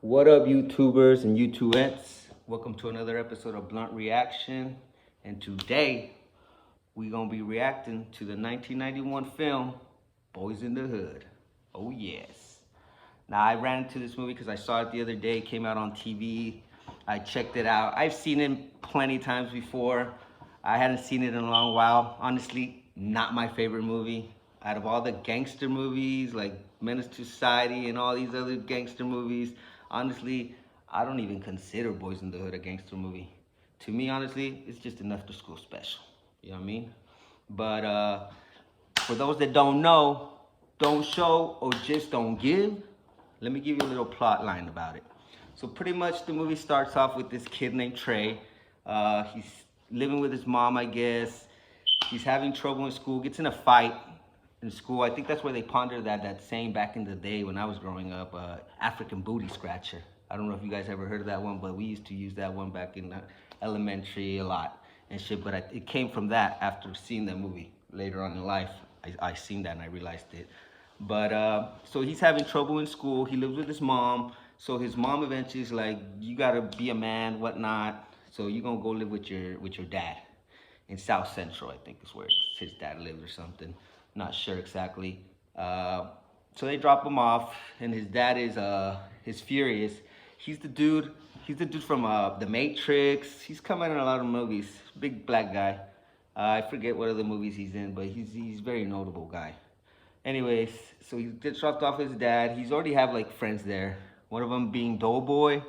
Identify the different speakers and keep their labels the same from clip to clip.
Speaker 1: What up, YouTubers and YouTubettes? Welcome to another episode of Blunt Reaction. And today, we're going to be reacting to the 1991 film, Boyz N Da Hood. Oh, yes. Now, I ran into this movie because I saw it the other day. It came out on TV. I checked it out. I've seen it plenty times before. I hadn't seen it in a long while. Honestly, not my favorite movie. Out of all the gangster movies, like Menace to Society and all these other gangster movies, honestly, I don't even consider Boyz N Da Hood a gangster movie. To me, honestly, it's just an after school special. You know what I mean? But for those that don't know, don't show, or just don't give, let me give you a little plot line about it. So pretty much the movie starts off with this kid named Trey. He's living with his mom, I guess. He's having trouble in school, gets in a fight in school. I think that's where they pondered that saying back in the day when I was growing up, African booty scratcher. I don't know if you guys ever heard of that one, but we used to use that one back in elementary a lot and shit. But it came from that after seeing that movie later on in life. I seen that and I realized it. But so he's having trouble in school. He lives with his mom. So his mom eventually is like, "You gotta be a man, whatnot. So you're gonna go live with your dad in South Central, I think is where his dad lives or something. Not sure exactly. So they drop him off, and his dad is furious. He's the dude. He's the dude from The Matrix. He's come out in a lot of movies. Big black guy. I forget what other movies he's in, but he's a very notable guy. Anyways, so he gets dropped off his dad. He's already have like friends there. One of them being Doughboy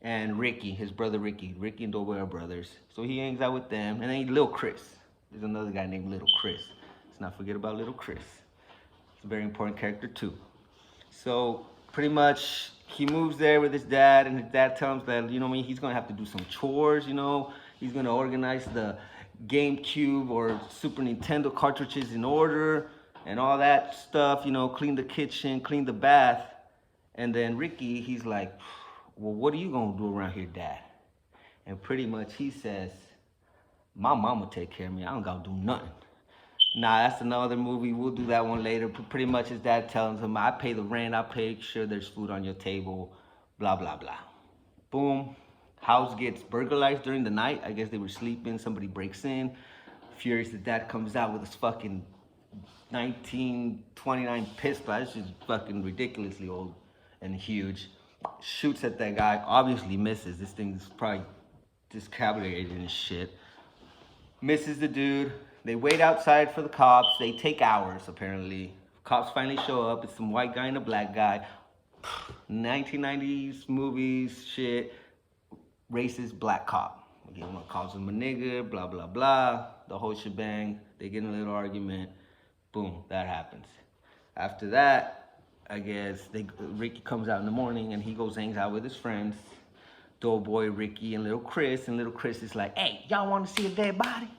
Speaker 1: and Ricky, his brother Ricky. Ricky and Doughboy are brothers. So he hangs out with them. And then Little Chris. There's another guy named Little Chris. Let's not forget about Little Chris. He's a very important character too. So pretty much he moves there with his dad, and his dad tells him that, you know what I mean, he's gonna have to do some chores, you know. He's gonna organize the GameCube or Super Nintendo cartridges in order and all that stuff, you know, clean the kitchen, clean the bath. And then Ricky, he's like, "Well, what are you gonna do around here, Dad?" And pretty much he says, "My mama take care of me. I don't gotta do nothing." Nah, that's another movie. We'll do that one later. Pretty much his dad tells him, "I pay the rent. I make sure there's food on your table, blah, blah, blah." Boom. House gets burglarized during the night. I guess they were sleeping. Somebody breaks in. Furious, the dad comes out with his fucking 1929 pistol. That's just fucking ridiculously old and huge. Shoots at that guy. Obviously misses. This thing's probably discalibrated and shit. Misses the dude. They wait outside for the cops. They take hours, apparently. Cops finally show up. It's some white guy and a black guy. 1990s movies, shit. Racist black cop. Again, one calls him a nigger, blah, blah, blah. The whole shebang. They get in a little argument. Boom, that happens. After that, I guess Ricky comes out in the morning and he goes hangs out with his friends. Doughboy, Ricky, and Little Chris. And Little Chris is like, "Hey, y'all want to see a dead body?"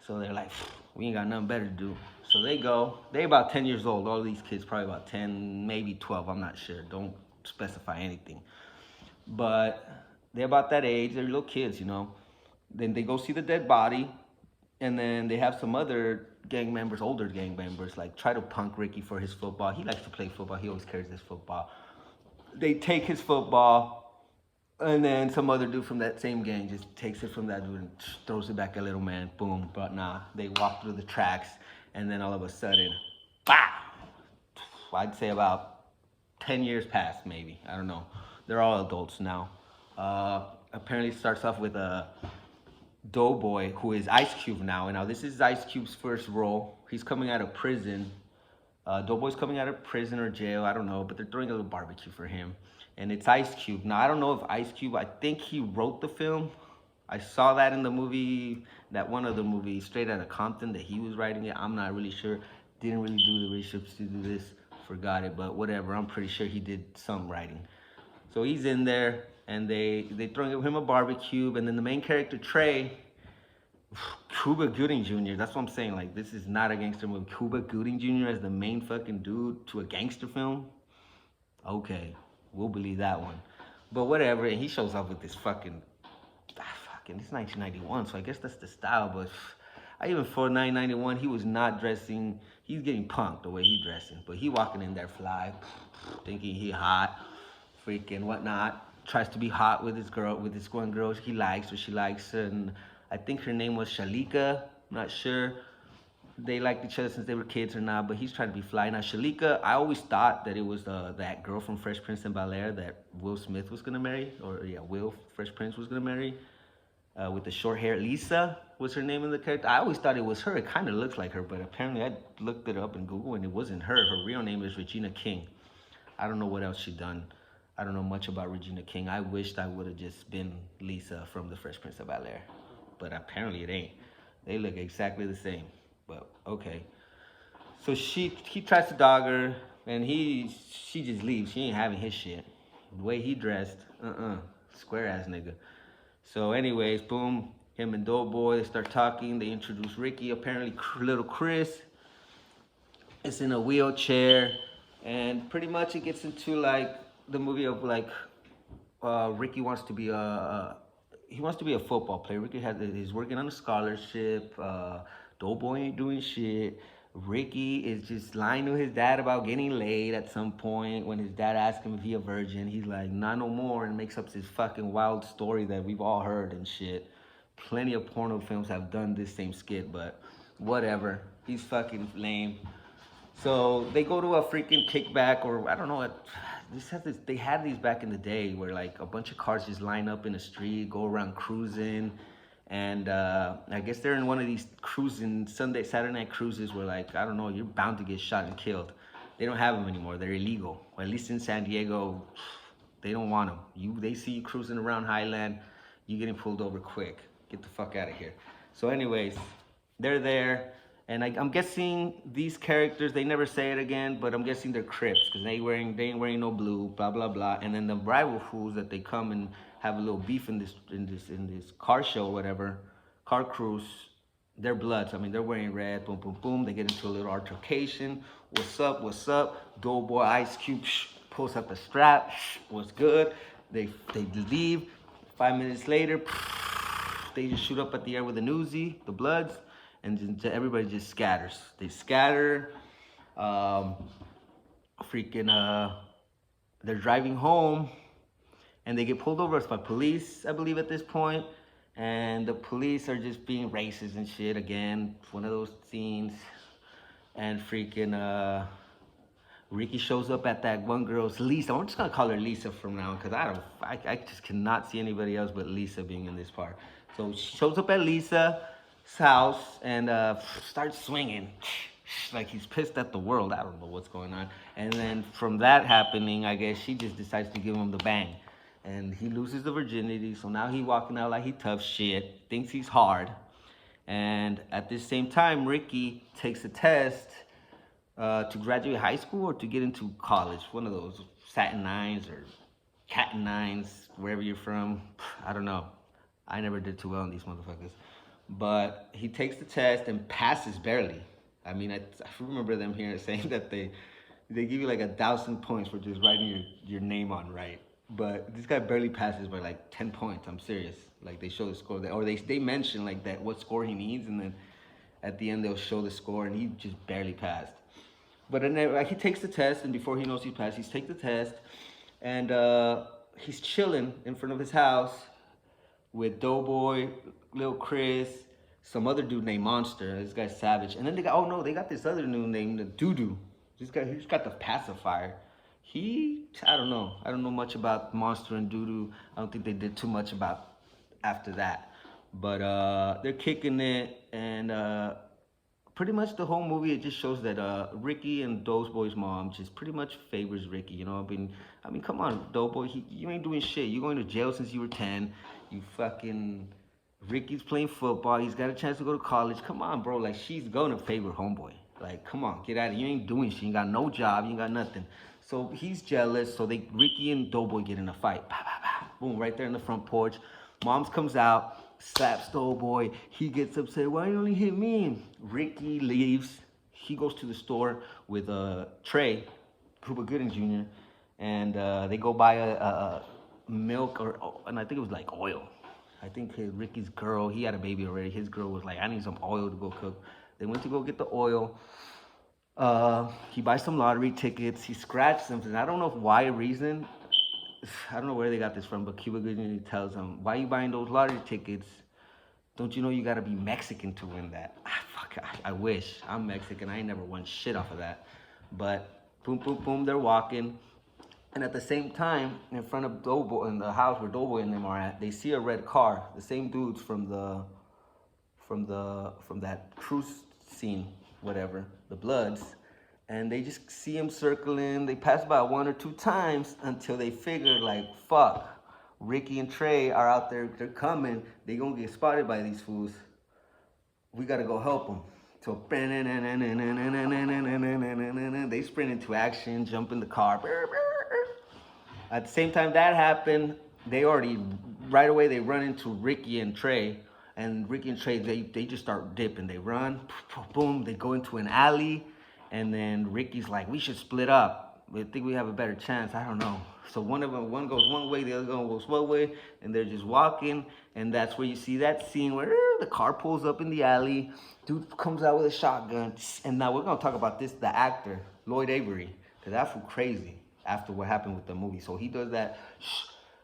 Speaker 1: So they're like, "We ain't got nothing better to do." So they go. They about 10 years old. All these kids probably about 10, maybe 12. I'm not sure. Don't specify anything. But they're about that age. They're little kids, you know. Then they go see the dead body. And then they have some other gang members, older gang members, like try to punk Ricky for his football. He likes to play football. He always carries his football. They take his football. And then some other dude from that same gang just takes it from that dude and throws it back at little man. Boom. But nah, they walk through the tracks, and then all of a sudden, bah! I'd say about 10 years passed, maybe. I don't know. They're all adults now. Apparently it starts off with a Doughboy, who is Ice Cube now. And now this is Ice Cube's first role. He's coming out of prison. Doughboy's coming out of prison or jail, I don't know, but they're throwing a little barbecue for him. And it's Ice Cube. Now, I don't know if Ice Cube, I think he wrote the film. I saw that in the movie, that one of the movies, Straight Outta Compton, that he was writing it. I'm not really sure. Didn't really do the research to do this. Forgot it, but whatever. I'm pretty sure he did some writing. So he's in there, and they throw him a barbecue. And then the main character, Trey, Cuba Gooding Jr., that's what I'm saying. Like, this is not a gangster movie. Cuba Gooding Jr. as the main fucking dude to a gangster film? Okay. We'll believe that one. But whatever, and he shows up with this fucking, it's 1991, so I guess that's the style, but even for 1991, he was not dressing, he's getting punked the way he dressing, but he walking in there fly, thinking he hot, freaking whatnot. Tries to be hot with this one girl he likes or she likes, and I think her name was Shalika. I'm not sure they liked each other since they were kids or not, but he's trying to be fly. Now, Shalika, I always thought that it was that girl from Fresh Prince and Bel-Air that Will Smith was gonna marry, or yeah, Will Fresh Prince was gonna marry, with the short hair. Lisa was her name in the character. I always thought it was her. It kind of looks like her, but apparently I looked it up in Google and it wasn't her. Her real name is Regina King. I don't know what else she done. I don't know much about Regina King. I wished I would have just been Lisa from the Fresh Prince of Bel-Air, but apparently it ain't. They look exactly the same. But okay. So he tries to dog her, and she just leaves. She ain't having his shit. The way he dressed, square ass nigga. So anyways, boom, him and Doughboy, they start talking. They introduce Ricky. Apparently, little Chris is in a wheelchair, and pretty much it gets into like the movie of like Ricky wants to be he wants to be a football player. He's working on a scholarship. Doughboy ain't doing shit. Ricky is just lying to his dad about getting laid at some point. When his dad asks him if he a virgin, he's like, not no more, and makes up this fucking wild story that we've all heard and shit. Plenty of porno films have done this same skit, but whatever. He's fucking lame. So they go to a freaking kickback, or I don't know. They had these back in the day where like a bunch of cars just line up in the street, go around cruising, and I guess they're in one of these cruising Saturday night cruises where like I don't know, you're bound to get shot and killed. They don't have them anymore. They're illegal. Or at least in San Diego, they don't want them. They see you cruising around Highland, you getting pulled over quick. Get the fuck out of here. So anyways, they're there. And I'm guessing these characters, they never say it again, but I'm guessing they're Crips because they ain't wearing no blue, blah blah blah. And then the rival fools that they come and have a little beef in this car show, or whatever, car cruise, they're Bloods. I mean, they're wearing red, boom boom boom. They get into a little altercation. What's up? What's up? Doughboy Ice Cube pulls up a strap. What's good? They leave. 5 minutes later, they just shoot up at the air with an Uzi, the Bloods. And everybody just scatters. They scatter. They're driving home, and they get pulled over by police, I believe, at this point. And the police are just being racist and shit again. One of those scenes. And Ricky shows up at that one girl's, Lisa. I'm just gonna call her Lisa from now on because I just cannot see anybody else but Lisa being in this part. So she shows up at Lisa's house and starts swinging like he's pissed at the world. I don't know what's going on. And then from that happening, I guess she just decides to give him the bang, and he loses the virginity. So now he walking out like he tough shit, thinks he's hard. And at this same time, Ricky takes a test to graduate high school or to get into college, one of those satin nines or cat nines, wherever you're from. I don't know. I never did too well in these motherfuckers. But he takes the test and passes barely. I mean, I remember them here saying that they give you like 1,000 points for just writing your name on right. But this guy barely passes by like 10 points. I'm serious. Like they show the score there, or they mention like that what score he needs, and then at the end they'll show the score, and he just barely passed. But then he takes the test, and before he knows he passed, he's take the test, and he's chilling in front of his house with Doughboy, Lil Chris, some other dude named Monster. This guy's savage. And then they got this other dude named Doodoo. This guy, he's got the pacifier. I don't know. I don't know much about Monster and Doodoo. I don't think they did too much about after that. But they're kicking it, and pretty much the whole movie, it just shows that Ricky and Doughboy's mom just pretty much favors Ricky. You know, I mean, come on, Doughboy, you ain't doing shit. You're going to jail since you were 10. Ricky's playing football. He's got a chance to go to college. Come on, bro. Like, she's going to favor homeboy. Like, come on, get out of here. You ain't doing shit. You ain't got no job. You ain't got nothing. So he's jealous. So Ricky and Doughboy get in a fight. Bah, bah, bah. Boom, right there in the front porch. Moms comes out, slaps Doughboy. He gets upset. Why you only hit me? Ricky leaves. He goes to the store with Trey, Cuba Gooding Jr., and they go buy a milk, and I think it was like oil. I think Ricky's girl, he had a baby already. His girl was like, I need some oil to go cook. They went to go get the oil. He buys some lottery tickets. He scratched something. I don't know why reason. I don't know where they got this from, but Cuba Gooding tells them, "Why are you buying those lottery tickets? Don't you know you gotta be Mexican to win that?" Fuck, I wish. I'm Mexican. I ain't never won shit off of that. But boom, boom, boom, they're walking. And at the same time, in front of Doughboy, in the house where Doughboy and them are at, they see a red car. The same dudes from that cruise scene, whatever, the Bloods. And they just see him circling. They pass by 1 or 2 times until they figure, like, fuck, Ricky and Trey are out there. They're coming. They gonna get spotted by these fools. We gotta go help them. So they sprint into action, jump in the car. At the same time that happened, they already, right away, they run into Ricky and Trey. And Ricky and Trey, they just start dipping. They run, boom, they go into an alley. And then Ricky's like, we should split up. We think we have a better chance. I don't know. So one goes one way, the other one goes one way. And they're just walking. And that's where you see that scene where the car pulls up in the alley. Dude comes out with a shotgun. And now we're going to talk about this, the actor, Lloyd Avery. Because that's crazy after what happened with the movie. So he does that.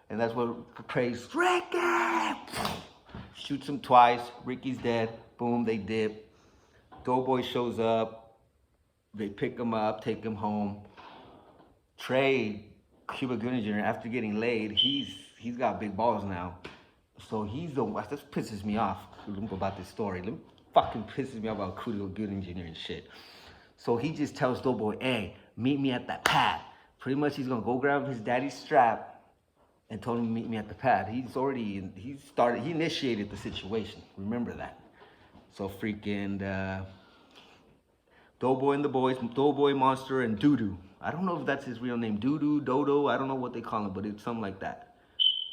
Speaker 1: And that's what prays, Ricky! Shoots him twice. Ricky's dead. Boom, they dip. Doughboy shows up. They pick him up, take him home. Trey, Cuba Gooding Jr., after getting laid, he's got big balls now. So he's the one, this pisses me off about this story. It fucking pisses me off about Cuba Gooding Jr. and shit. So he just tells Doughboy, hey, meet me at that pad. Pretty much he's gonna go grab his daddy's strap and told him to meet me at the pad. He initiated the situation. Remember that. So freaking Doughboy and the boys, Doughboy, Monster, and Doodoo. I don't know if that's his real name, Doodoo, Dodo. I don't know what they call him, but it's something like that.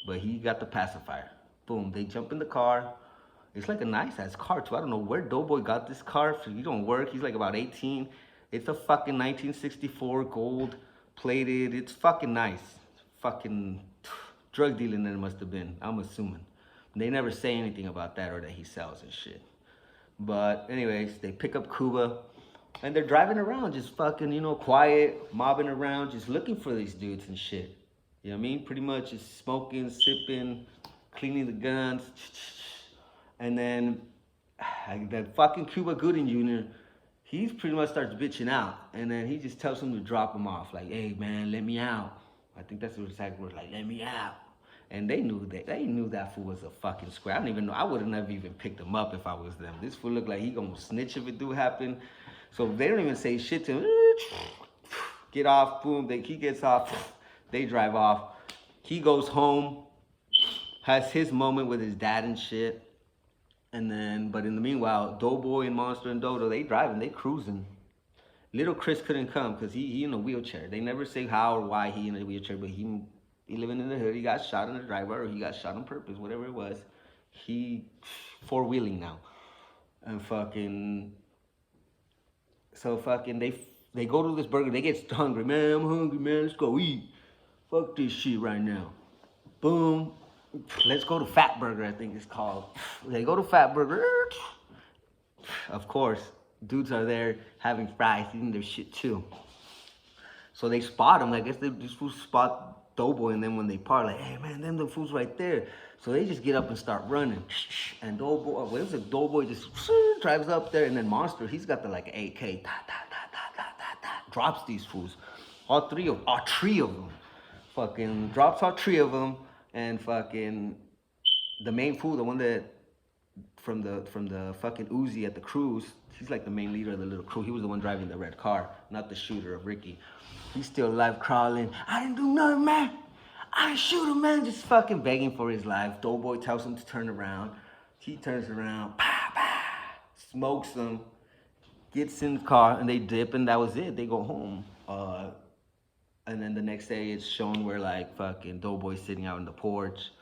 Speaker 1: But he got the pacifier. Boom, they jump in the car. It's like a nice-ass car, too. I don't know where Doughboy got this car. He don't work. He's like about 18. It's a fucking 1964 gold-plated. It's fucking nice. Fucking drug dealing that it must have been, I'm assuming. They never say anything about that or that he sells and shit. But anyways, they pick up Cuba. And they're driving around just fucking, quiet, mobbing around, just looking for these dudes and shit. You know what I mean? Pretty much just smoking, sipping, cleaning the guns. And then that fucking Cuba Gooding Jr., he pretty much starts bitching out. And then he just tells him to drop him off. Like, hey, man, let me out. I think that's the exact word, like, let me out. And they knew that fool was a fucking square. I don't even know. I would have never even picked him up if I was them. This fool looked like he gonna snitch if it do happen. So they don't even say shit to him. Get off, boom. He gets off. They drive off. He goes home, has his moment with his dad and shit. And then, but in the meanwhile, Doughboy and Monster and Dodo, they driving, they cruising. Little Chris couldn't come because he in a wheelchair. They never say how or why he in a wheelchair, but he living in the hood. He got shot in the driveway or he got shot on purpose, whatever it was. He four-wheeling now. And fucking... So fucking they go to this burger. They get hungry. Man, I'm hungry, man. Let's go eat. Fuck this shit right now. Boom. Let's go to Fat Burger, I think it's called. They go to Fat Burger. Of course, dudes are there having fries, eating their shit too. So they spot him. I guess they just spot Doughboy, and then when they part, like, hey man, them the fools right there. So they just get up and start running. And Doughboy just drives up there, and then Monster, he's got the like AK, drops these fools. All three of them. Fucking drops all three of them, and fucking the main fool, the one that from the fucking Uzi at the cruise, he's like the main leader of the little crew. He was the one driving the red car, not the shooter of Ricky. He's still alive, crawling. I didn't do nothing, man. I didn't shoot him, man. Just fucking begging for his life. Doughboy tells him to turn around. He turns around, smokes him, gets in the car, and they dip, and that was it. They go home. And then the next day, it's shown where like fucking Doughboy's sitting out on the porch.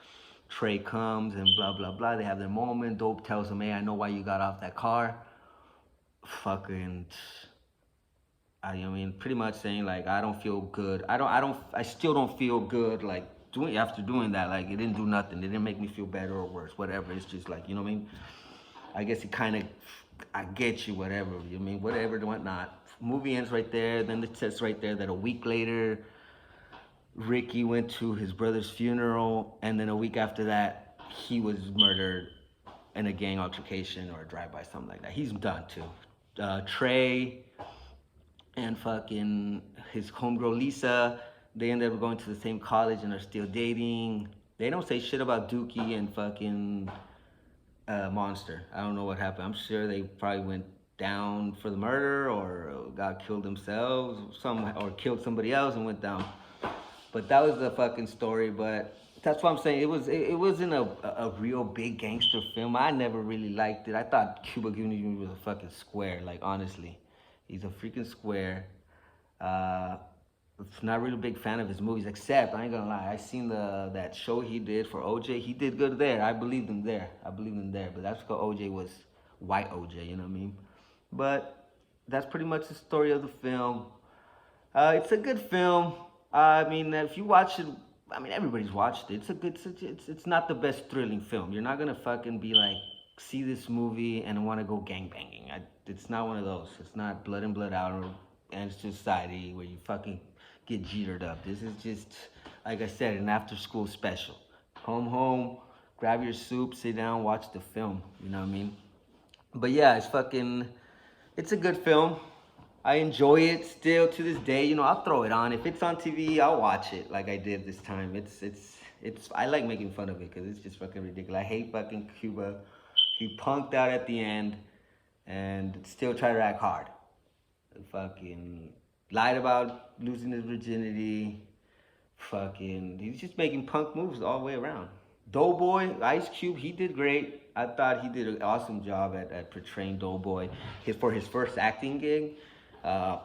Speaker 1: Trey comes and blah, blah, blah. They have their moment. Dope tells him, hey, I know why you got off that car. Fucking, pretty much saying like, I don't feel good. I still don't feel good like after doing that. Like it didn't do nothing. It didn't make me feel better or worse, whatever. It's just like, you know what I mean? I guess it kind of, I get you, whatever. You know what I mean? Whatever and whatnot. Movie ends right there. Then it says right there that a week later, Ricky went to his brother's funeral, and then a week after that, he was murdered in a gang altercation or a drive-by, something like that. He's done too. Trey and fucking his homegirl Lisa, they ended up going to the same college and are still dating. They don't say shit about Dookie and fucking Monster. I don't know what happened. I'm sure they probably went down for the murder or got killed themselves, or killed somebody else and went down. But that was the fucking story. But that's what I'm saying. It wasn't a real big gangster film. I never really liked it. I thought Cuba Gooding was a fucking square. Like honestly, he's a freaking square. Uh, Not really a big fan of his movies, except I ain't gonna lie, I seen that show he did for OJ. He did good there. I believed him there. But that's because OJ was white OJ. You know what I mean? But that's pretty much the story of the film. It's a good film. I mean, if you watch it, I mean, everybody's watched it. It's a good. It's not the best thrilling film. You're not gonna fucking be like see this movie and want to go gang banging. It's not one of those. It's not Blood and Blood Out or and Society where you fucking get jetered up. This is just, like I said, an after school special. Come home, grab your soup, sit down, watch the film. You know what I mean? But yeah, it's a good film. I enjoy it still to this day. You know, I'll throw it on. If it's on TV, I'll watch it like I did this time. I like making fun of it because it's just fucking ridiculous. I hate fucking Cuba. He punked out at the end and still tried to act hard. Fucking lied about losing his virginity. Fucking, he's just making punk moves all the way around. Doughboy, Ice Cube, he did great. I thought he did an awesome job at portraying Doughboy. For his first acting gig, uh,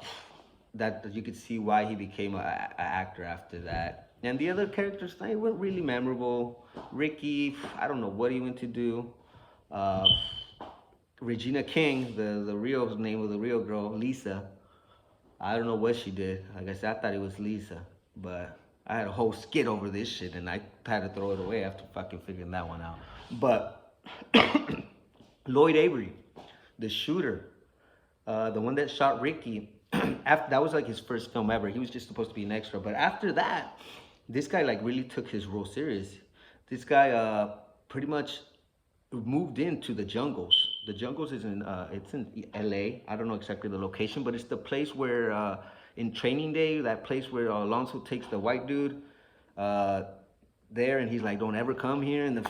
Speaker 1: that you could see why he became an actor after that. And the other characters, they weren't really memorable. Ricky, I don't know what he went to do. Uh, Regina King, the real name of the real girl, Lisa. I don't know what she did. Like I said, I thought it was Lisa, but I had a whole skit over this shit, and I had to throw it away after fucking figuring that one out. But Lloyd Avery, the shooter, the one that shot Ricky, after that was like his first film ever. He was just supposed to be an extra, but after that, this guy like really took his role serious. This guy pretty much moved into the jungles. The jungles is it's in LA. I don't know exactly the location, but it's the place where in Training Day, that place where Alonso takes the white dude there, and he's like, "Don't ever come here." And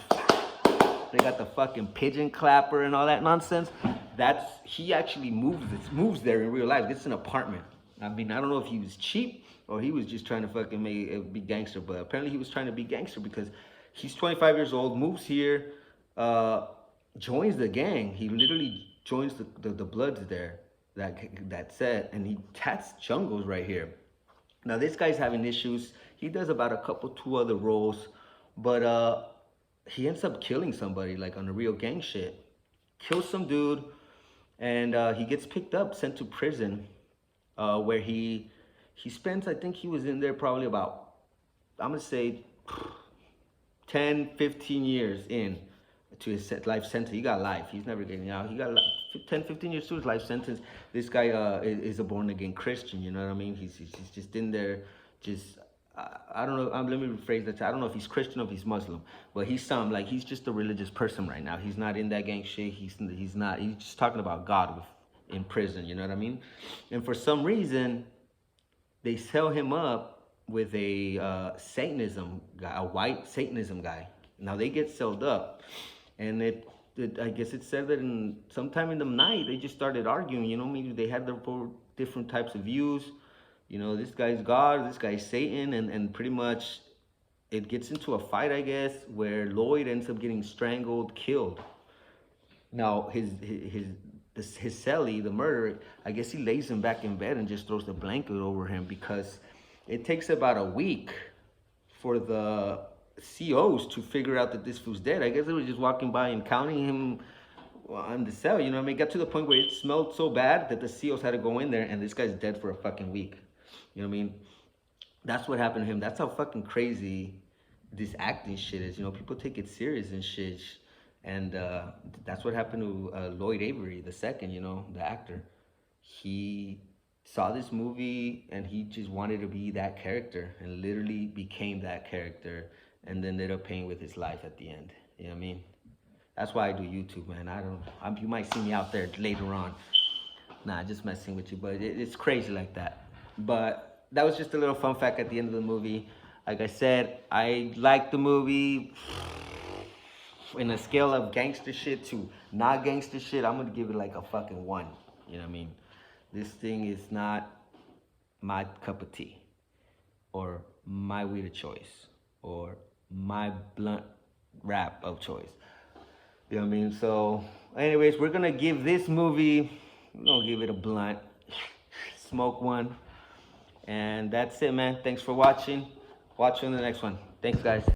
Speaker 1: they got the fucking pigeon clapper and all that nonsense. He actually moves there in real life. This is an apartment. I mean, I don't know if he was cheap or he was just trying to fucking be gangster, but apparently he was trying to be gangster because he's 25 years old, moves here, joins the gang. He literally joins the Bloods there, that set, and that's Jungles right here. Now this guy's having issues. He does about two other roles, but he ends up killing somebody like on the real gang shit. Kills some dude, and he gets picked up, sent to prison, where he spends. I think he was in there probably about, I'm gonna say 10, 15 years in to his life sentence. He got life. He's never getting out. He got 10, 15 years to his life sentence. This guy is a born again Christian. You know what I mean? He's just in there, just I don't know. Let me rephrase that. I don't know if he's Christian or if he's Muslim, but he's he's just a religious person right now. He's not in that gang shit. He's not. He's just talking about God in prison. You know what I mean? And for some reason, they sell him up with a Satanism guy, a white Satanism guy. Now they get sold up, and I guess it said that sometime in the night they just started arguing. You know, maybe they had their different types of views. You know, this guy's God, this guy's Satan, and pretty much it gets into a fight, I guess, where Lloyd ends up getting strangled, killed. Now his cellie, the murderer, I guess he lays him back in bed and just throws the blanket over him because it takes about a week for the COs to figure out that this fool's dead. I guess they were just walking by and counting him on the cell. You know what I mean? It got to the point where it smelled so bad that the COs had to go in there, and this guy's dead for a fucking week. You know what I mean? That's what happened to him. That's how fucking crazy this acting shit is. You know, people take it serious and shit. And that's what happened to Lloyd Avery, the second, you know, the actor. He saw this movie and he just wanted to be that character and literally became that character and then ended up paying with his life at the end. You know what I mean? That's why I do YouTube, man. You might see me out there later on. Nah, just messing with you, but it's crazy like that. But that was just a little fun fact at the end of the movie. Like I said, I liked the movie. In a scale of gangster shit to not gangster shit, I'm gonna give it like a fucking 1. You know what I mean? This thing is not my cup of tea, or my weed of choice, or my blunt rap of choice. You know what I mean? So, anyways, we're gonna give this movie, we're gonna give it a blunt, smoke one, and that's it, man. Thanks for watching. Watch you on the next one. Thanks, guys.